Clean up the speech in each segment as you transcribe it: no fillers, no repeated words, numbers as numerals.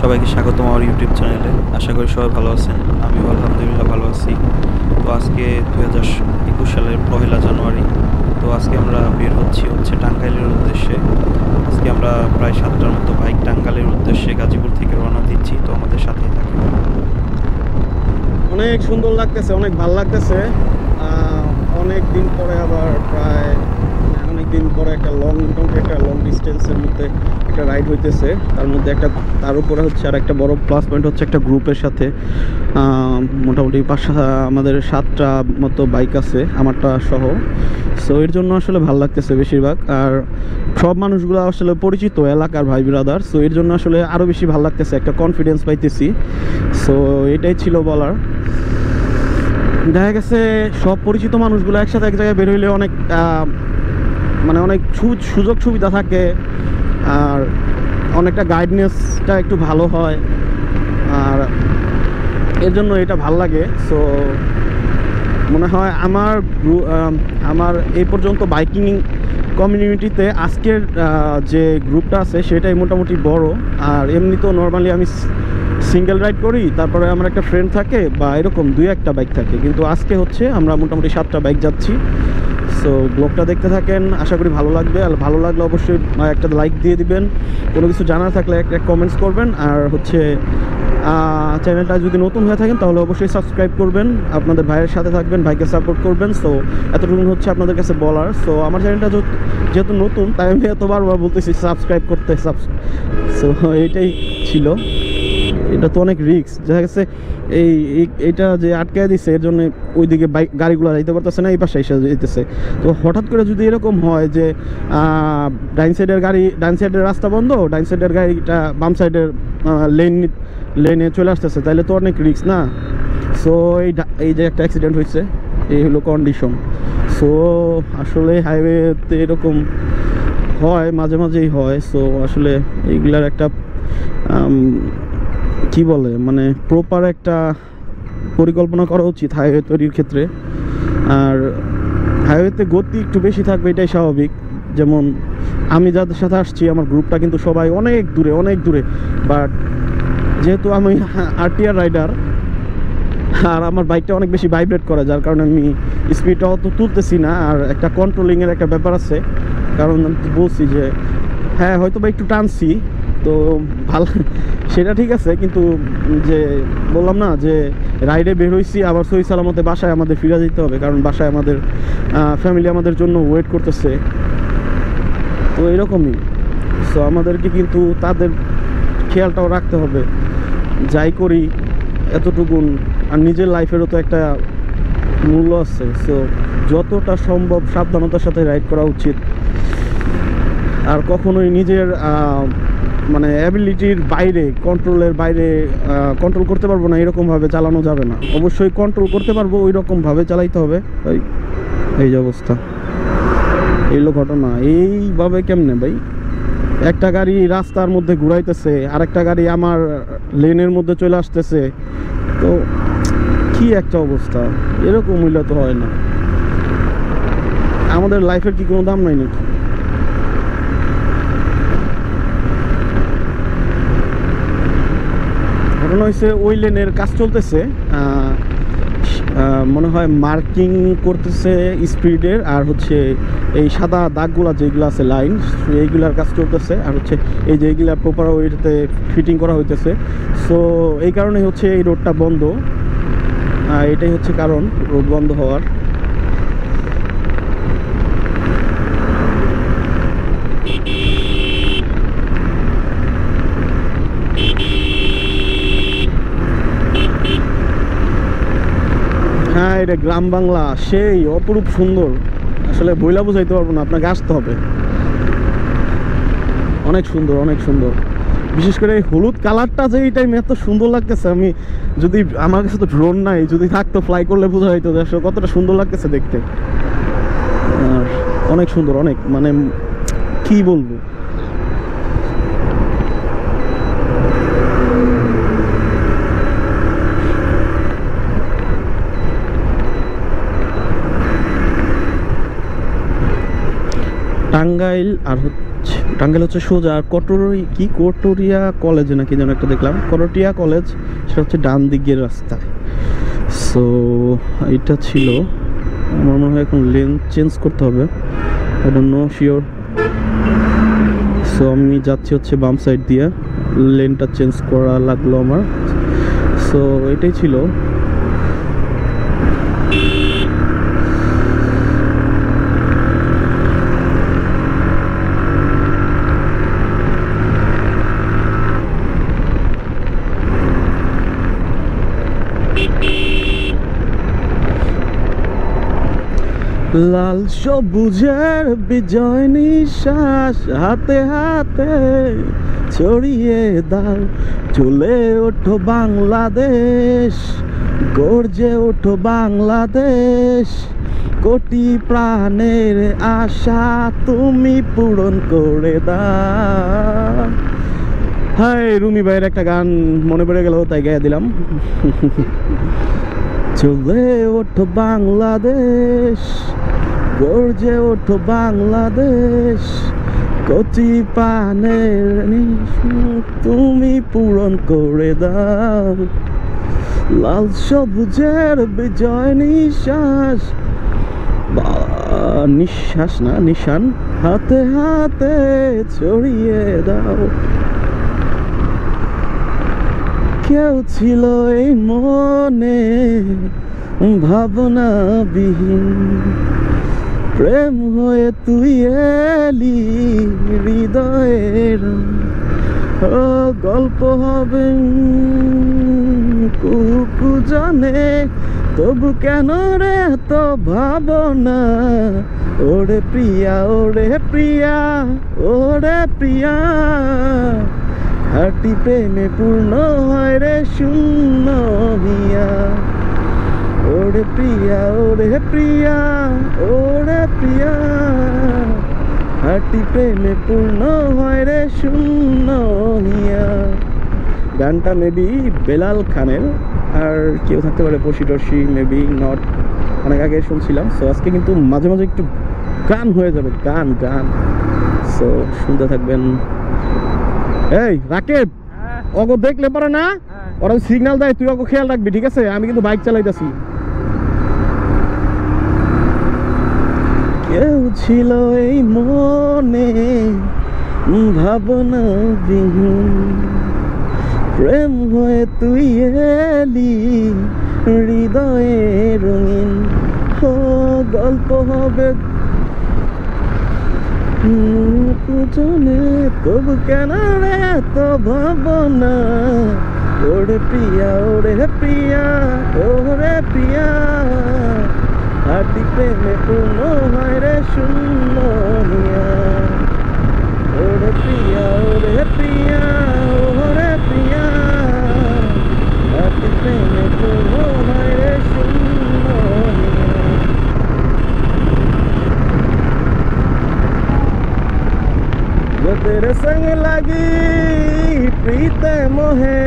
সবাইকে স্বাগতম আমার ইউটিউব চ্যানেলে। আশা করি সবাই ভালো আছেন, আমিও আলহামদুলিল্লাহ ভালো আছি। তো আজকে 2021 সালের 1 জানুয়ারি। তো আজকে আমরা বের হচ্ছে টাঙ্গাইলের উদ্দেশ্যে। আজকে আমরা প্রায় 7টার মতো বাইক টাঙ্গাইলের উদ্দেশ্যে গাজীপুর থেকে রওনা দিচ্ছি। তো আমাদের সাথেই থাকুন। অনেক সুন্দর লাগতেছে, অনেক ভালো লাগতেছে। অনেক দিন পরে আবার প্রায় অনেকদিন পরে একটা লং ডিস্টেন্সের মধ্যে একটা রাইড হইতেছে। তার মধ্যে তার উপরে হচ্ছে আর একটা বড় প্লাস পয়েন্ট হচ্ছে একটা গ্রুপের সাথে মোটামুটি আমাদের 7টা মতো বাইক আছে, আমারটা সহ। সো এর জন্য আসলে ভালো লাগতেছে বেশিরভাগ। আর সব মানুষগুলো আসলে পরিচিত এলাকার ভাই ব্রাদার। সো এর জন্য আসলে আরও বেশি ভালো লাগতেছে, একটা কনফিডেন্স পাইতেছি। সো এটাই ছিল বলার। দেখা গেছে সব পরিচিত মানুষগুলো একসাথে এক জায়গায় বের হইলে অনেক অনেক সুযোগ সুবিধা থাকে, আর অনেকটা গাইডনেসটা একটু ভালো হয়, আর এর জন্য এটা ভাল লাগে। সো মনে হয় আমার এই পর্যন্ত বাইকিং কমিউনিটিতে আজকের যে গ্রুপটা আছে সেটাই মোটামুটি বড়। আর এমনি তো নর্মালি আমি সিঙ্গেল রাইড করি, তারপরে আমার একটা ফ্রেন্ড থাকে বা এরকম 2-1টা বাইক থাকে, কিন্তু আজকে হচ্ছে আমরা মোটামুটি 7টা বাইক যাচ্ছি। সো ব্লগটা দেখতে থাকেন, আশা করি ভালো লাগবে। আর ভালো লাগলে অবশ্যই একটা লাইক দিয়ে দিবেন, কোনো কিছু জানার থাকলে একটা কমেন্টস করবেন। আর হচ্ছে চ্যানেলটা যদি নতুন হয়ে থাকেন তাহলে অবশ্যই সাবস্ক্রাইব করবেন, আপনাদের ভাইয়ের সাথে থাকবেন, ভাইকে সাপোর্ট করবেন। সো এতটুকু হচ্ছে আপনাদের কাছে বলার। সো আমার চ্যানেলটা যেহেতু নতুন তাই আমি এতবার বলতেছি সাবস্ক্রাইব করতে। সো এইটাই ছিল। এটা তো অনেক রিস্ক, দেখা গেছে এইটা যে আটকে দিচ্ছে এর জন্য ওইদিকে গাড়িগুলো যাইতে পারতেছে না, এই পাশে এসে যেতেছে। তো হঠাৎ করে যদি এরকম হয় যে ডাইন সাইডের রাস্তা বন্ধ, ডাইন সাইডের গাড়িটা বাম সাইডের লেনে চলে আসতেছে, তাহলে তো অনেক রিস্ক না। সো এই যে একটা অ্যাক্সিডেন্ট হয়েছে, এই হলো কন্ডিশন। সো আসলে হাইওয়েতে এরকম হয়, মাঝে মাঝেই হয়। সো আসলে এইগুলার একটা কি বলে প্রপার একটা পরিকল্পনা করা উচিত হাইওয়ে তৈরির ক্ষেত্রে। আর হাইওয়েতে গতি একটু বেশি থাকবে, এটাই স্বাভাবিক। যেমন আমি যাদের সাথে আসছি আমার গ্রুপটা কিন্তু সবাই অনেক দূরে, বাট যেহেতু আমি আরটিআর রাইডার আর আমার বাইকটা অনেক বেশি ভাইব্রেট করে, যার কারণে আমি স্পিডটা অত তুলতেছি না। আর একটা কন্ট্রোলিংয়ের একটা ব্যাপার আছে, কারণ আমি বলছি যে হ্যাঁ হয়তো বা একটু টানছি, তো ভালো সেটা ঠিক আছে, কিন্তু যে বললাম না যে রাইডে বের হয়েছি আবার সহি সালামতে বাসায় আমাদের ফিরে যেতে হবে, কারণ বাসায় আমাদের ফ্যামিলি আমাদের জন্য ওয়েট করতেছে। তো এরকমই। সো আমাদেরকে কিন্তু তাদের খেয়ালটাও রাখতে হবে, যাই করি এতটুকুন। আর নিজের লাইফেরও তো একটা মূল্য আছে। সো যতটা সম্ভব সাবধানতার সাথে রাইড করা উচিত। আর কখনোই নিজের অ্যাবিলিটির বাইরে, কন্ট্রোলের বাইরে কন্ট্রোল করতে পারবো না এরকমভাবে চালানো যাবে না। অবশ্যই কন্ট্রোল করতে পারবো ওই রকমভাবে চালাইতে হবে। এই যে অবস্থা, এইগুলো ঘটনা। এইভাবে কেমনে ভাই, একটা গাড়ি রাস্তার মধ্যে ঘুরাইতেছে, আরেকটা গাড়ি আমার লেনের মধ্যে চলে আসতেছে, তো কি একটা অবস্থা। এরকম হইলে তো হয় না। আমাদের লাইফের কি কোনো দাম নাই নাকি? ঘটনা হয়েছে ওই লেনের কাজ চলতেছে, মনে হয় মার্কিং করতেছে স্পিডের, আর হচ্ছে এই সাদা দাগগুলা যেগুলো আছে লাইন, এইগুলার কাজ চলতেছে। আর হচ্ছে এই যে এইগুলা প্রপার ওইটাতে ফিটিং করা হইতেছে। সো এই কারণে হচ্ছে এই রোডটা বন্ধ, এটাই হচ্ছে কারণ রোড বন্ধ হওয়ার। হ্যাঁ, এটা গ্রাম বাংলা, সেই অপরূপ সুন্দর, আসলে বইলা বুঝাইতে পারবো না, আপনাকে আসতে হবে। অনেক সুন্দর, অনেক সুন্দর। বিশেষ করে এই হলুদ কালারটা যে এই টাইমে এত সুন্দর লাগতেছে, আমি যদি, আমার কাছে তো ড্রোন নাই, যদি থাকতো ফ্লাই করলে বোঝা হইতো যে আসলে কতটা সুন্দর লাগতেছে দেখতে। আর অনেক সুন্দর, অনেক, মানে কি বলবো। টাঙ্গাইল, আর হচ্ছে টাঙ্গাইল হচ্ছে সোজা, আর কটোরিয়া কলেজে নাকি যেন একটা দেখলাম, করটিয়া কলেজ, সেটা হচ্ছে ডান দিকের রাস্তায়। সো এটা ছিল, আমার মনে হয় এখন লেন চেঞ্জ করতে হবে, I don't know sure. So আমি যাচ্ছি হচ্ছে বাম সাইড দিয়ে, লেনটা চেঞ্জ করা লাগলো আমার। সো এটাই ছিল। লাল সবুজের বিজয় নিশ্বাস হাতে হাতে ছড়িয়ে দাও, চলে ওঠো বাংলাদেশ, গর্জে ওঠো বাংলাদেশ, কোটি প্রাণের আশা তুমি পূরণ করে দাও। হাই, রুমি ভাইয়ের একটা গান মনে পড়ে গেল, তাই গায়ে দিলাম। চলে ওঠো বাংলাদেশ, গর্জে ওঠো বাংলাদেশ, কোটি প্রাণের তুমি পূরণ করে দাও, লাল সবুজের বিজয় নিশ্বাস, নিঃশ্বাস না নিশান, হাতে হাতে ছড়িয়ে দাও। কেউ ছিল এই মনে ভাবনা বিহীন, প্রেম হয়ে তুই এলি হৃদয়ের, ও গল্প হবে কুকু জানে, তবু কেন রে তো ভাবনা, ওরে প্রিয়া, ওরে প্রিয়া, ওরে প্রিয়া, খাঁটি প্রেমে পূর্ণ হয় রে শূন্য হিয়া, ওরে প্রিয়া, ওরে প্রিয়া, ওরে প্রিয়া, খাঁটি প্রেমে পূর্ণ হয় রে শূন্য হিয়া। গানটা মেবি বেলাল খানের, আর কেউ থাকতে পারে পশি টশি, মেবি নট, অনেক আগে শুনছিলাম। সো আজকে কিন্তু মাঝে মাঝে একটু গান হয়ে যাবে, গান গান। সো শুনতে থাকবেন। এই রাকেব, ওকে দেখলে পারে না, ওরা সিগন্যাল দেয়, তুই ওকে খেয়াল রাখবি, ঠিক আছে? আমি কিন্তু বাইক চালাইতেছি। কেউ ছিল এই মনে ভাবনা বিহীন, প্রেম হয়ে তুই এলি হৃদয়ে রঙিন, ও গল্প হবে কুজনে, তবু কেন রে তো ভাবনা, ওরে প্রিয়া, ওরে প্রিয়া, ওরে প্রিয়া, হাতি প্রেমে পূর্ণ হয় রে শূন্য হিয়া, ওরে প্রিয়া, ওরে প্রিয়া, ওরে প্রিয়া, হাতি প্রেমে পূর্ণ হয় রে শূন্য হিয়া। जो तेरे संग लगी प्रीत मोहे,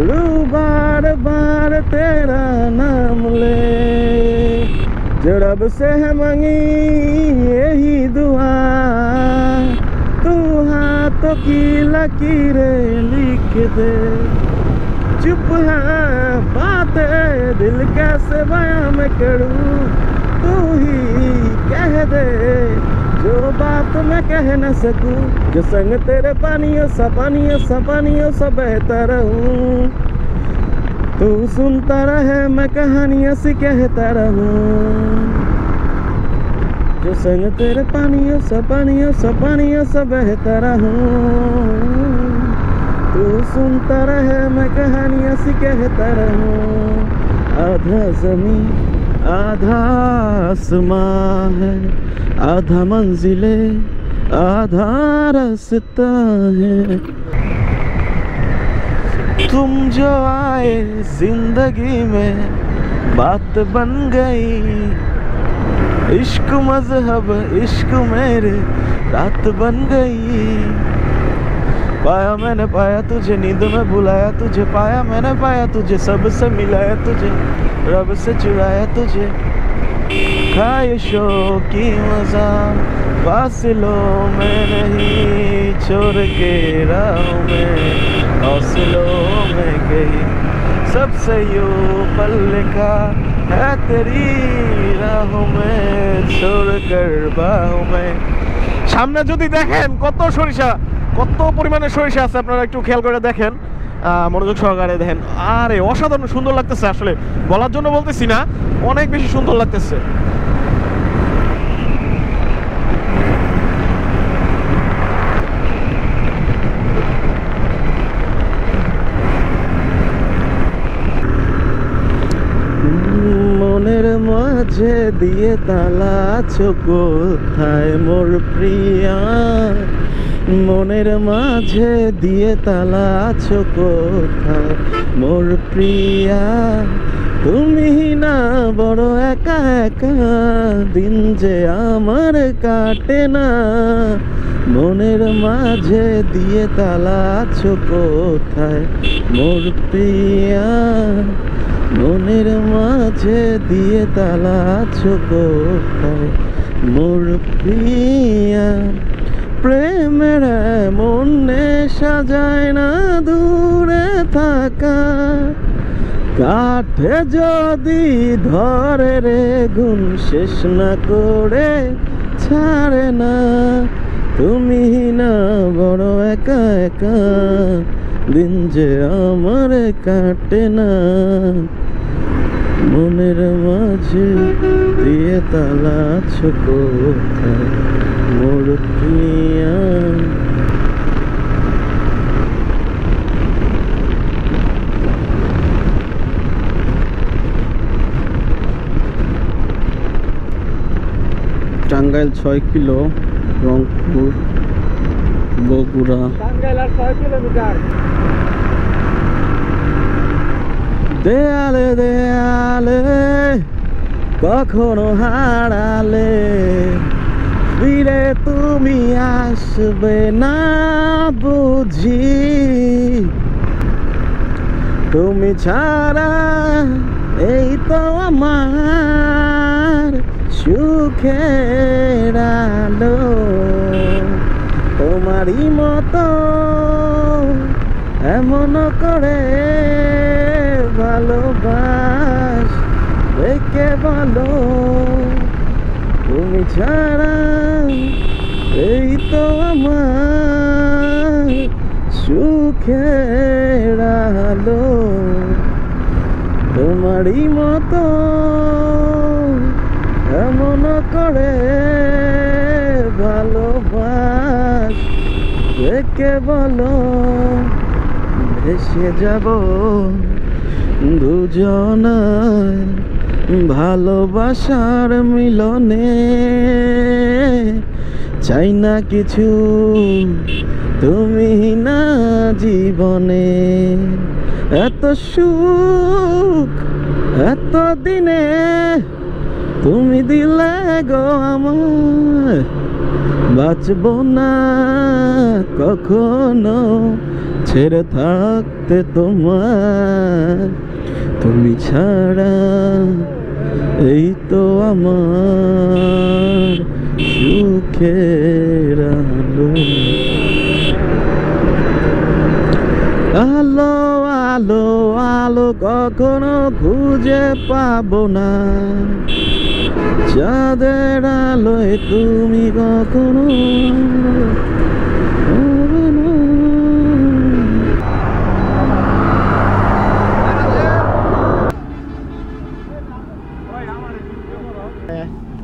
रू बार बार तेरा नाम ले, जो रब से है मांगी यही दुआ, तू हाथों की लकीरें लिख दे, चुप है बातें दिल कैसे बयां मैं करूं, तू ही कह दे जो बात मैं कह न सकूं, जो संग तेरे पानियों सा बहता रहूं, तू सुनता रहे मैं कहानियां सी कहता रहूं, जो संग तेरे पानियों सा बहता रहूं, तू सुनता रहे मैं कहानियां सी कहता रहूं। आधा जमीन आधा आसमां है, आधा मंजिले आधा रास्ता है। तुम जो आए जिंदगी में बात बन गई, इश्क मजहब इश्क मेरे रात बन गई। पाया मैंने पाया तुझे, नींद में बुलाया तुझे, पाया मैंने पाया तुझे, सबसे मिलाया तुझे, रब से चुराया तुझे। ख्वाहिशों की मजा फासिलों में नहीं, छोड़ के राहों में हौसलों में गई। सबसे यूं पल लिखा है तेरी राहों में, छोड़ कर बाहों में। সামনে যদি দেখেন কত সরিষা, কত পরিমাণে সরিষা আছে, আপনারা একটু খেয়াল করে দেখেন, মনোযোগ সহকারে দেখেন। আরে অসাধারণ সুন্দর লাগতেছে, আসলে বলার জন্য বলতেছি না, অনেক বেশি সুন্দর লাগতেছে। মনের মাঝে দিয়ে তালা আছো কোথায় মোর প্রিয়া, মনের মাঝে দিয়ে তালা আছো কোথায় মোর প্রিয়া। তুমি না বড় একা একা, দিন যে আমার কাটে না। মনের মাঝে দিয়ে তালা আছো কোথায় মোর প্রিয়া, মনের মাঝে দিয়ে তালা আছো কোথায় মোর প্রিয়া। প্রেমের মনে সাজায় না দূরে থাকা, কাঠে যদি ধরে রে গুণ শেষ না করে ছাড়ে না। তুমি না বড় একা একা, দিন যে আমার কাটে না। মনের মাঝে দিয়ে তালা আছো কোথায় মোর প্রিয়া। টাঙ্গাইল 6 কিলো, রংপুর বগুড়া। টাঙ্গাইল আর 6 কিলোমিটার। দেয়ালে দেয়ালে কখনো হারালে, ফিরে তুমি আসবে না বুঝি। তুমি ছাড়া এই তো আমার সুখের আলো। তোমারই মতো এমন করে ভালোবাস দেখে বলো, তুমি ছাড়া এই তো আমার সুখের আলো। তোমারই মতো এমন করে ভালোবাস দেখে বলো, ভেসে যাব দুজনায় ভালোবাসার মিলনে। চাই না কিছু তুমি না জীবনে, এত সুখ এত দিনে তুমি দিলে গো আমার। বাঁচব না কখনো ছেড়ে থাকতে তোমার, তুমি ছাড়া এই তো আমার সুখের আলো। আলো আলো আলো কখনো খুঁজে পাবো না, চাঁদের আলোয় তুমি কখনো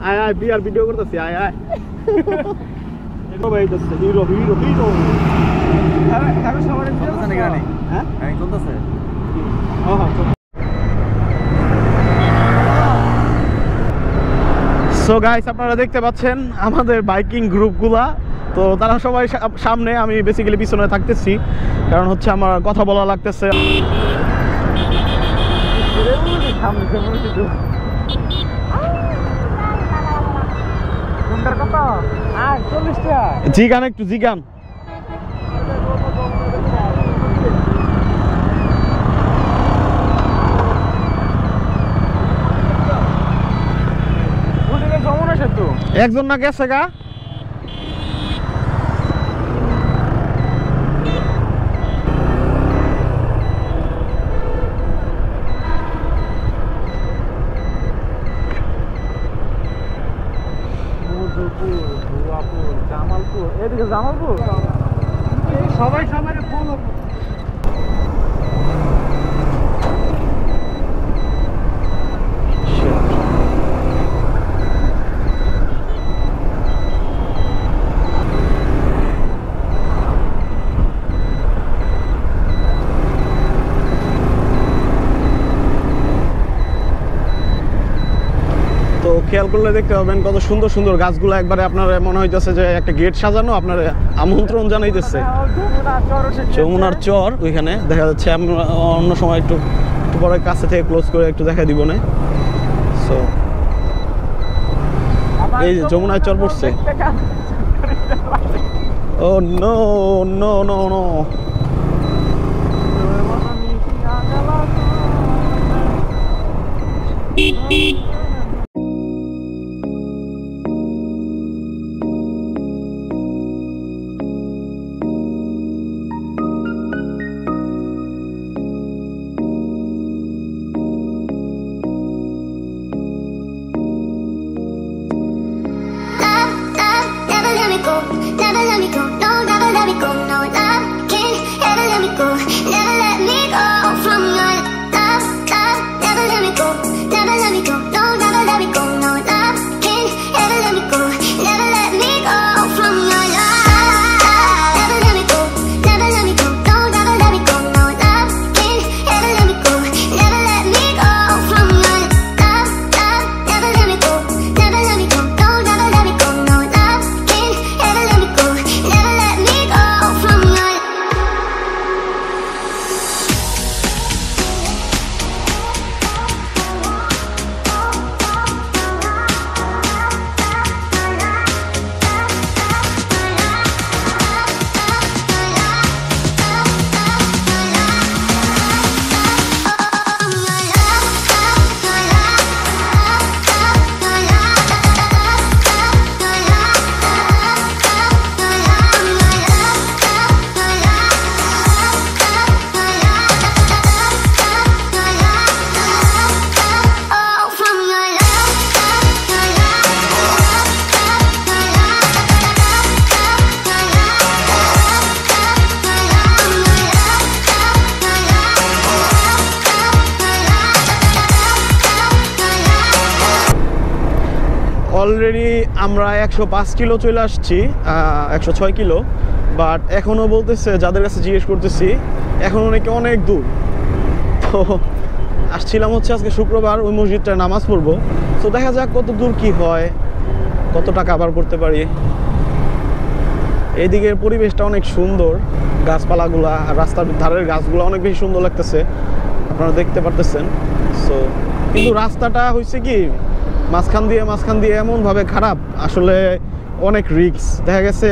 আয় আয় বিয়ার ভিডিও করতেছি আয় আয় এগো ভাই দস্তে হিরো হিরো হিরো কারো সবার ভিডিও করতে নাকি রানি হ্যাঁ হ্যাঁ চলতেছে হ্যাঁ হ্যাঁ সো গাইস আপনারা দেখতে পাচ্ছেন আমাদের বাইকিং গ্রুপগুলা তো তারা সবাই সামনে আমি বেসিক্যালি পিছনে থাকতেছি কারণ হচ্ছে আমার কথা বলা লাগতেছে জিগান একটু জিগান একজন না গেছে গা জামালপুর এদিকে জামালপুর সবাই সবাই ফলো খেয়াল করলে দেখতে পাবেন কত সুন্দর সুন্দর গাছগুলো একবারে আপনার মনে হইতেছে যে একটা গেট সাজানো আপনার আমন্ত্রণ জানাইতেছে যমুনার চর ওইখানে দেখা যাচ্ছে আমরা অন্য সময় একটু পরে কাছে থেকে ক্লোজ করে একটু দেখা দিব না সো এই যে যমুনার চর পড়ছে ও no no no no already আমরা 105 কিলো চলে আসছি 106 কিলো বাট এখনও বলতেছে যাদের কাছে জিজ্ঞেস করতেছি এখনও নাকি অনেক দূর তো আসছিলাম হচ্ছে আজকে শুক্রবার ওই মসজিদটায় নামাজ পড়বো তো দেখা যাক কত দূর কি হয় কত টাকা আবার করতে পারি এইদিকের পরিবেশটা অনেক সুন্দর গাছপালাগুলা আর রাস্তার ধারের গাছগুলো অনেক বেশি সুন্দর লাগতেছে আপনারা দেখতে পারতেছেন সো কিন্তু রাস্তাটা হয়েছে কি মাঝখান দিয়ে এমনভাবে খারাপ আসলে অনেক রিস্ক দেখা গেছে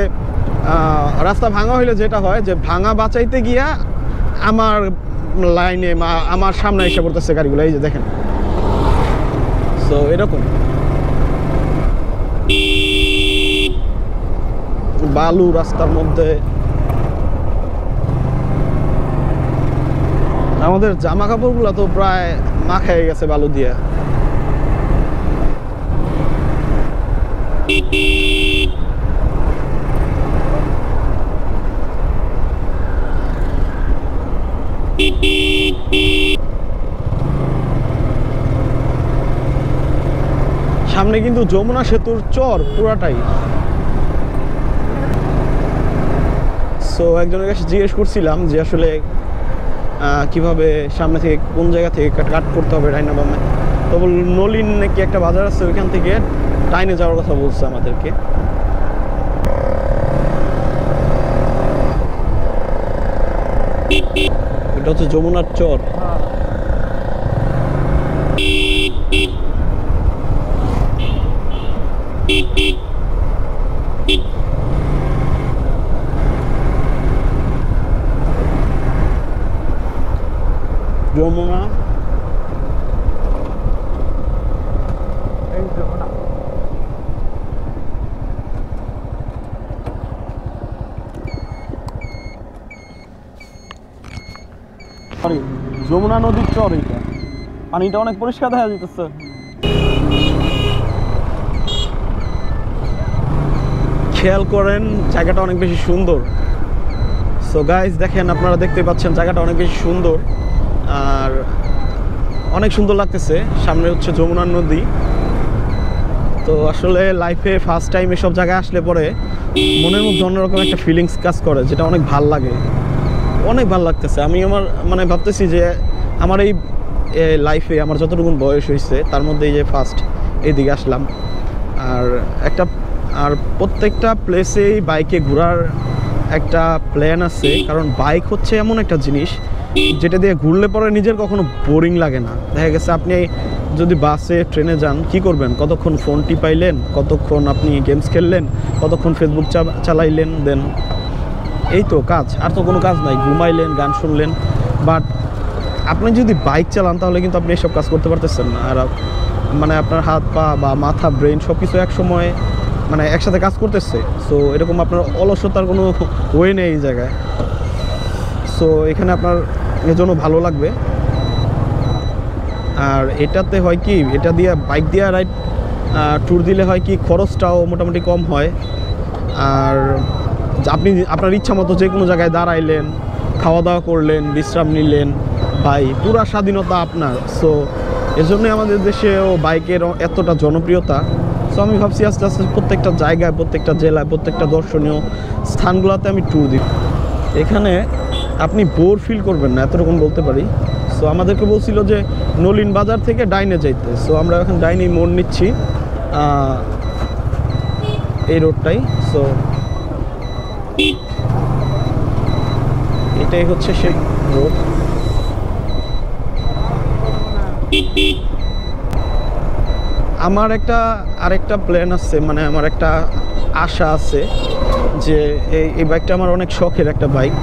রাস্তা ভাঙা হইলে যেটা হয় যে ভাঙা বাঁচাইতে গিয়া আমার লাইনে আমার সামনে এসে পড়তেছে গাড়িগুলো এই যে দেখেন সো এরকম বালু রাস্তার মধ্যে আমাদের জামা কাপড়গুলো তো প্রায় মাখায় গেছে বালু দিয়ে সামনে কিন্তু যমুনা সেতুর চর পুরাটাই। সো একজনের কাছে জিজ্ঞেস করছিলাম যে আসলে কিভাবে সামনে থেকে কোন জায়গা থেকে কাট করতে হবে ডাইনা বামে। তো বল নলিন নাকি একটা বাজার আছে, ওইখান থেকে ডাইনে যাওয়ার কথা বলছে আমাদেরকে। এটা হচ্ছে যমুনার চর। যমুনা সরি যমুনা নদীর চর। এইটা পানিটা অনেক পরিষ্কার দেখা যাইতেছে। খেয়াল করেন জায়গাটা অনেক বেশি সুন্দর। সো গাইজ দেখেন, আপনারা দেখতে পাচ্ছেন জায়গাটা অনেক বেশি সুন্দর আর অনেক সুন্দর লাগতেছে। সামনে হচ্ছে যমুনা নদী। তো আসলে লাইফে ফার্স্ট টাইম এসব জায়গায় আসলে পরে মনের মধ্যে অন্যরকম একটা ফিলিংস কাজ করে, যেটা অনেক ভাল লাগে, অনেক ভালো লাগতেছে। আমি আমার মানে ভাবতেছি যে আমার এই লাইফে আমার যতটুকু বয়স হয়েছে তার মধ্যে এই যে ফার্স্ট এইদিকে আসলাম। আর প্রত্যেকটা প্লেসেই বাইকে ঘোরার একটা প্ল্যান আছে, কারণ বাইক হচ্ছে এমন একটা জিনিস যেটা দিয়ে ঘুরলে পরে নিজের কখনো বোরিং লাগে না। দেখা গেছে আপনি যদি বাসে ট্রেনে যান কি করবেন, কতক্ষণ ফোন টিপাইলেন, কতক্ষণ আপনি গেমস খেললেন, কতক্ষণ ফেসবুক চালাইলেন, দেন এই তো কাজ, আর তো কোনো কাজ নাই, ঘুমাইলেন, গান শুনলেন। বাট আপনি যদি বাইক চালান তাহলে কিন্তু আপনি এসব কাজ করতে পারতেছেন না। আর মানে আপনার হাত পা বা মাথা ব্রেন সব কিছু একসময় মানে একসাথে কাজ করতেছে। সো এরকম আপনার অলসতার কোনো ওয়ে নেই এই জায়গায়। সো এখানে আপনার এজন্য ভালো লাগবে। আর এটাতে হয় কি, এটা দিয়ে বাইক দিয়ে রাইড ট্যুর দিলে হয় কি খরচটাও মোটামুটি কম হয়। আর আপনি আপনার ইচ্ছা মতো যে কোনো জায়গায় দাঁড়াইলেন, খাওয়া দাওয়া করলেন, বিশ্রাম নিলেন, ভাই পুরা স্বাধীনতা আপনার। সো এজন্যই আমাদের দেশেও বাইকের এতটা জনপ্রিয়তা। সো আমি ভাবছি আস্তে আস্তে প্রত্যেকটা জায়গায়, প্রত্যেকটা জেলায়, প্রত্যেকটা দর্শনীয় স্থানগুলোতে আমি ট্যুর দিই। এখানে আপনি বোর ফিল করবেন না, এতরকম বলতে পারি। সো আমাদেরকে বলছিল যে নলিন বাজার থেকে ডাইনে যাইতে। সো আমরা এখন ডাইনে মোড় নিচ্ছি এই রোডটাই। সো এটাই হচ্ছে সেই রোড। আমার আরেকটা প্ল্যান আছে, মানে আমার একটা আশা আছে যে এই বাইকটা আমার অনেক শখের একটা বাইক।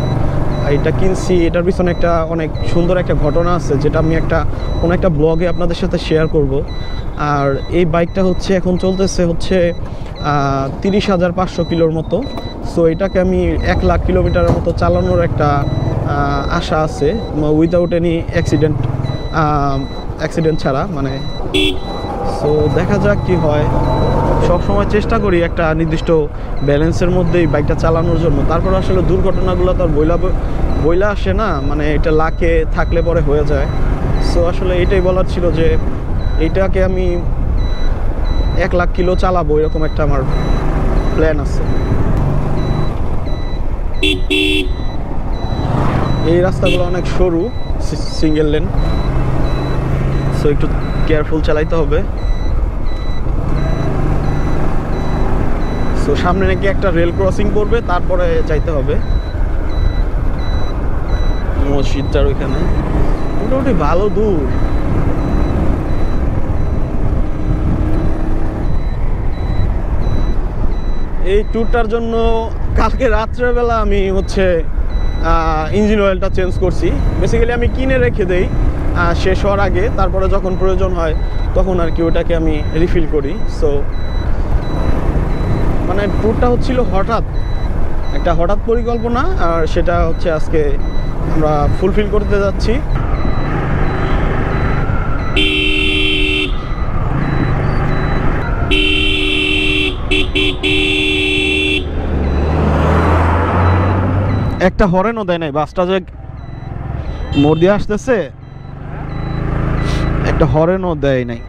এটা কিনছি, এটার পিছনে একটা অনেক সুন্দর একটা ঘটনা আছে, যেটা আমি কোনো একটা ব্লগে আপনাদের সাথে শেয়ার করব। আর এই বাইকটা হচ্ছে এখন চলতেছে হচ্ছে 30,500 কিলোর মতো। সো এটাকে আমি 1 লাখ কিলোমিটারের মতো চালানোর একটা আশা আছে, উইদাউট এনি অ্যাক্সিডেন্ট ছাড়া মানে। সো দেখা যাক কি হয়। সবসময় চেষ্টা করি একটা নির্দিষ্ট ব্যালেন্সের মধ্যেই বাইকটা চালানোর জন্য। তারপর আসলে দুর্ঘটনাগুলো তো আর বইলা আসে না, মানে এটা লাকে থাকলে পরে হয়ে যায়। সো আসলে এটাই বলার ছিল যে এইটাকে আমি 1 লাখ কিলো চালাবো, এরকম একটা আমার প্ল্যান আছে। এই রাস্তাগুলো অনেক সরু, সিঙ্গেল লেন। সো একটু কেয়ারফুল চালাইতে হবে। সো সামনে নাকি একটা রেল ক্রসিং করবে, তারপরে যাইতে হবে মসজিদটার ওইখানে। মোটামুটি ভালো দূর। এই ট্যুরটার জন্য কালকে রাত্রেবেলা আমি হচ্ছে ইঞ্জিন অয়েলটা চেঞ্জ করছি। বেসিক্যালি আমি কিনে রেখে দেই শেষ হওয়ার আগে, তারপরে যখন প্রয়োজন হয় তখন আর কি ওটাকে আমি রিফিল করি। সো মানে ট্যুরটা হচ্ছিল হঠাৎ পরিকল্পনা, আর সেটা হচ্ছে আজকে আমরা ফুলফিল করতে যাচ্ছি। একটা হরেনও দেয় নাই, বাসটা যে মোড় দিয়ে আসতেছে একটা হরেনও দেয় নাই।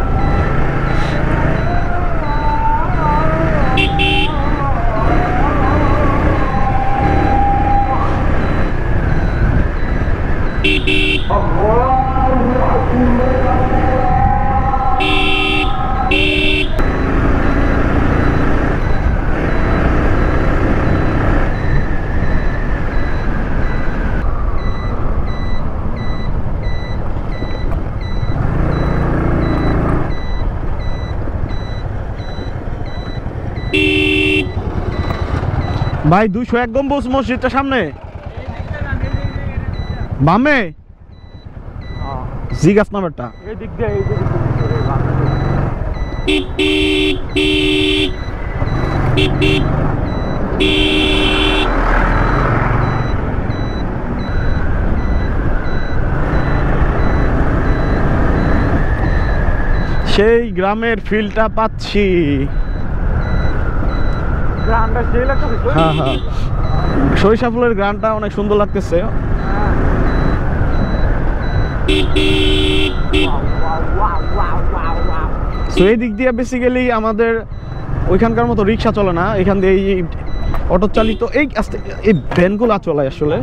ভাই 201 গম্বুজ মসজিদটা সামনে বামে জিগাস নাম্বারটা এই দিক দিয়ে সেই গ্রামের ফিলটা পাচ্ছি। হ্যাঁ হ্যাঁ সরিষা ফুলের গ্রানটা অনেক সুন্দর লাগতেছে। তো এই দিক দিয়ে বেসিক্যালি আমাদের ওইখানকার মতো রিক্সা চলে না, এখান দিয়ে এই অটো চালিত এই আস্তে এই ভ্যানগুলা চলে আসলে।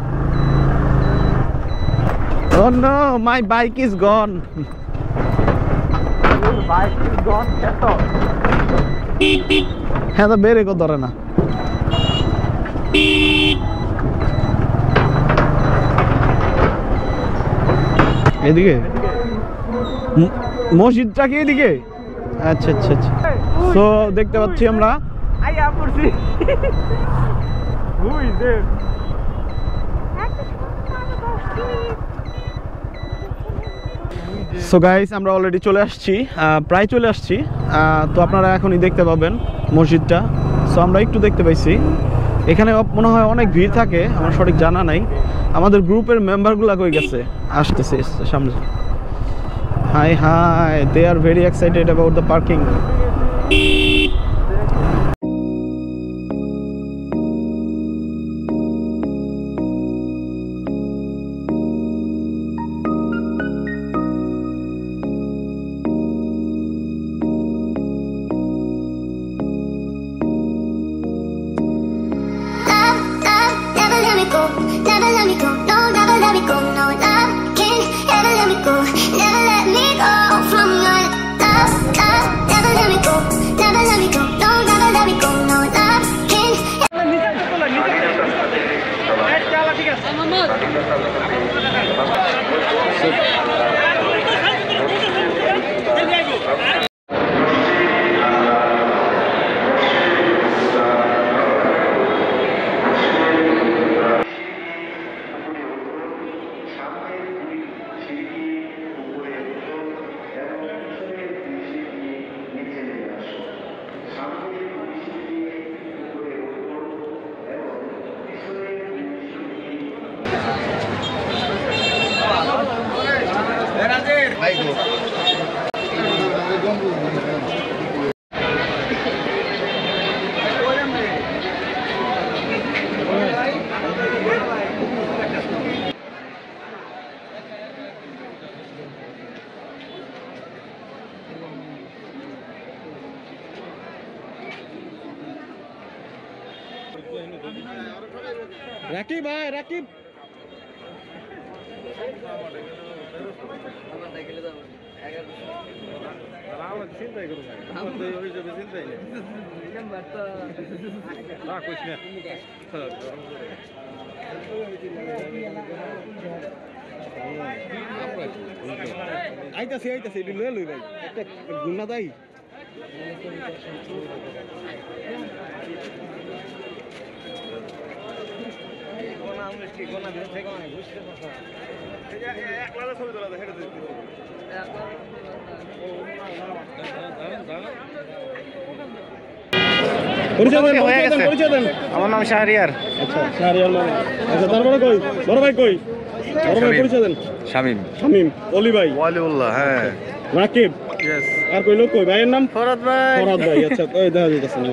Oh no, my bike is gone. Bike is gone. হ্যাঁ তো বের করে ধরে না। এদিকে মসজিদটা কি এদিকে? আচ্ছা আচ্ছা আচ্ছা। তো দেখতে পাচ্ছি আমরা সো গাইস আমরা অলরেডি চলে আসছি, প্রায় চলে আসছি। তো আপনারা এখনই দেখতে পাবেন মসজিদটা। সো আমরা একটু দেখতে পাইছি, এখানে মনে হয় অনেক ভিড় থাকে, আমার সঠিক জানা নাই। আমাদের গ্রুপের মেম্বারগুলা কই গেছে? আসতেছে সামনে। Hi hi, they are very excited about the parking. Rakib ভাই, রাকিব আইতাছি আইতাছি এটি লয়ে লই ভাই, একটা গুন্না দাই। আমার নাম শাহরিয়ার। আচ্ছা শাহরিয়ার মানে, আচ্ছা তারপরে কই বড় ভাই, কই বড় ভাই পরিচয় দেন। শামীম। শামীম, অলি ভাই, ওয়ালিউল্লাহ। হ্যাঁ রাকিব, ইয়েস। আর কই লোক কই? ভাইয়ের নাম ফরাদ ভাই। ফরাদ ভাই। আচ্ছা ওই দেখা যাইতেছে না।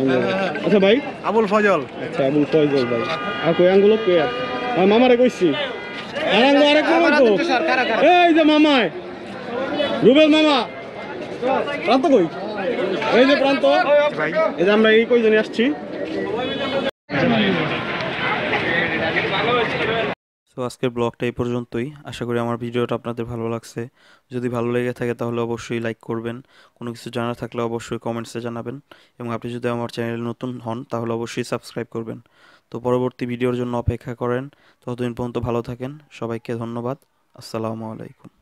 আচ্ছা ভাই আবুল ফজল। আচ্ছা আবুল ফজল ভাই। আর কই আঙ্গুল কই? আর মামারে কইছি। আর আঙ্গুল আরেক মামা তো এই যে মামায় রুবেল মামা। প্রান্ত কই? এই যে প্রান্ত ভাই। এই যে আমরা এই কইজনই আসছি। সো আজকের ব্লগটা এই পর্যন্তই। আশা করি আমার ভিডিওটা আপনাদের ভালো লাগছে। যদি ভালো লেগে থাকে তাহলে অবশ্যই লাইক করবেন, কোনো কিছু জানার থাকলে অবশ্যই কমেন্টসে জানাবেন, এবং আপনি যদি আমার চ্যানেলে নতুন হন তাহলে অবশ্যই সাবস্ক্রাইব করবেন। তো পরবর্তী ভিডিওর জন্য অপেক্ষা করেন। ততদিন পর্যন্ত ভালো থাকেন। সবাইকে ধন্যবাদ। আসসালামু আলাইকুম।